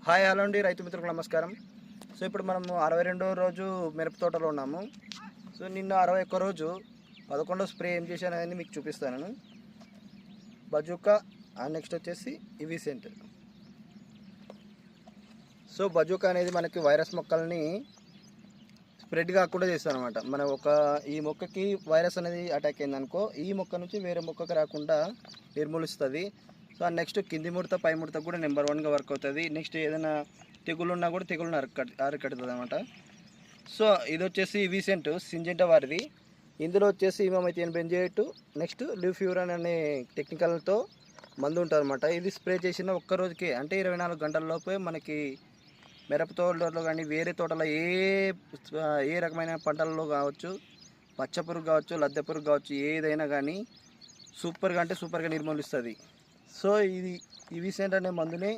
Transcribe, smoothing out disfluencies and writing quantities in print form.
Hi hello అండి రైతు మిత్రులకు నమస్కారం. సో ఇప్పుడు మనము 62వ రోజు మిరప తోటలో ఉన్నాము. సో నిన్న 61 రోజు 11వ స్ప్రే ఏం చేశానని మీకు చూపిస్తాను. బజూకా అండ్ నెక్స్ట్ వచ్చేసి ఇవిసెంట్. సో బజూకా అనేది మనకి వైరస్ మొక్కల్ని స్ప్రెడ్ కాకుండా చేస్తాను అనమాట. మన ఈ మొక్కకి వైరస్ అనేది అటాక్ అయిందనుకో, ఈ మొక్క నుంచి వేరే మొక్కకి రాకుండా నిర్మూలిస్తుంది. సో నెక్స్ట్ కింది ముడత పై ముడత కూడా నెంబర్ 1గా వర్క్ అవుతుంది. నెక్స్ట్ ఏదైనా తెగులు ఉన్నా కూడా తెగులను అరికడుతుంది అనమాట. సో ఇది వచ్చేసి విసెంట్ సింజెంటా వారిది. ఇందులో వచ్చేసి ఇమామైథియన్ బెంజోయేట్, నెక్స్ట్ ల్యూఫ్యూరాన్ అనే టెక్నికల్తో మందు ఉంటుంది అనమాట. ఇది స్ప్రే చేసిన ఒక్క రోజుకే, అంటే 24 గంటలలోపే మనకి మిరప తోటలో కానీ వేరే తోటలో ఏ రకమైన పంటలలో కావచ్చు, పచ్చ పురుగు కావచ్చు, లద్దె పురుగు కావచ్చు, ఏదైనా కానీ సూపర్గా నిర్మూలిస్తుంది. సో ఈ విసెంట్ అనే మందుని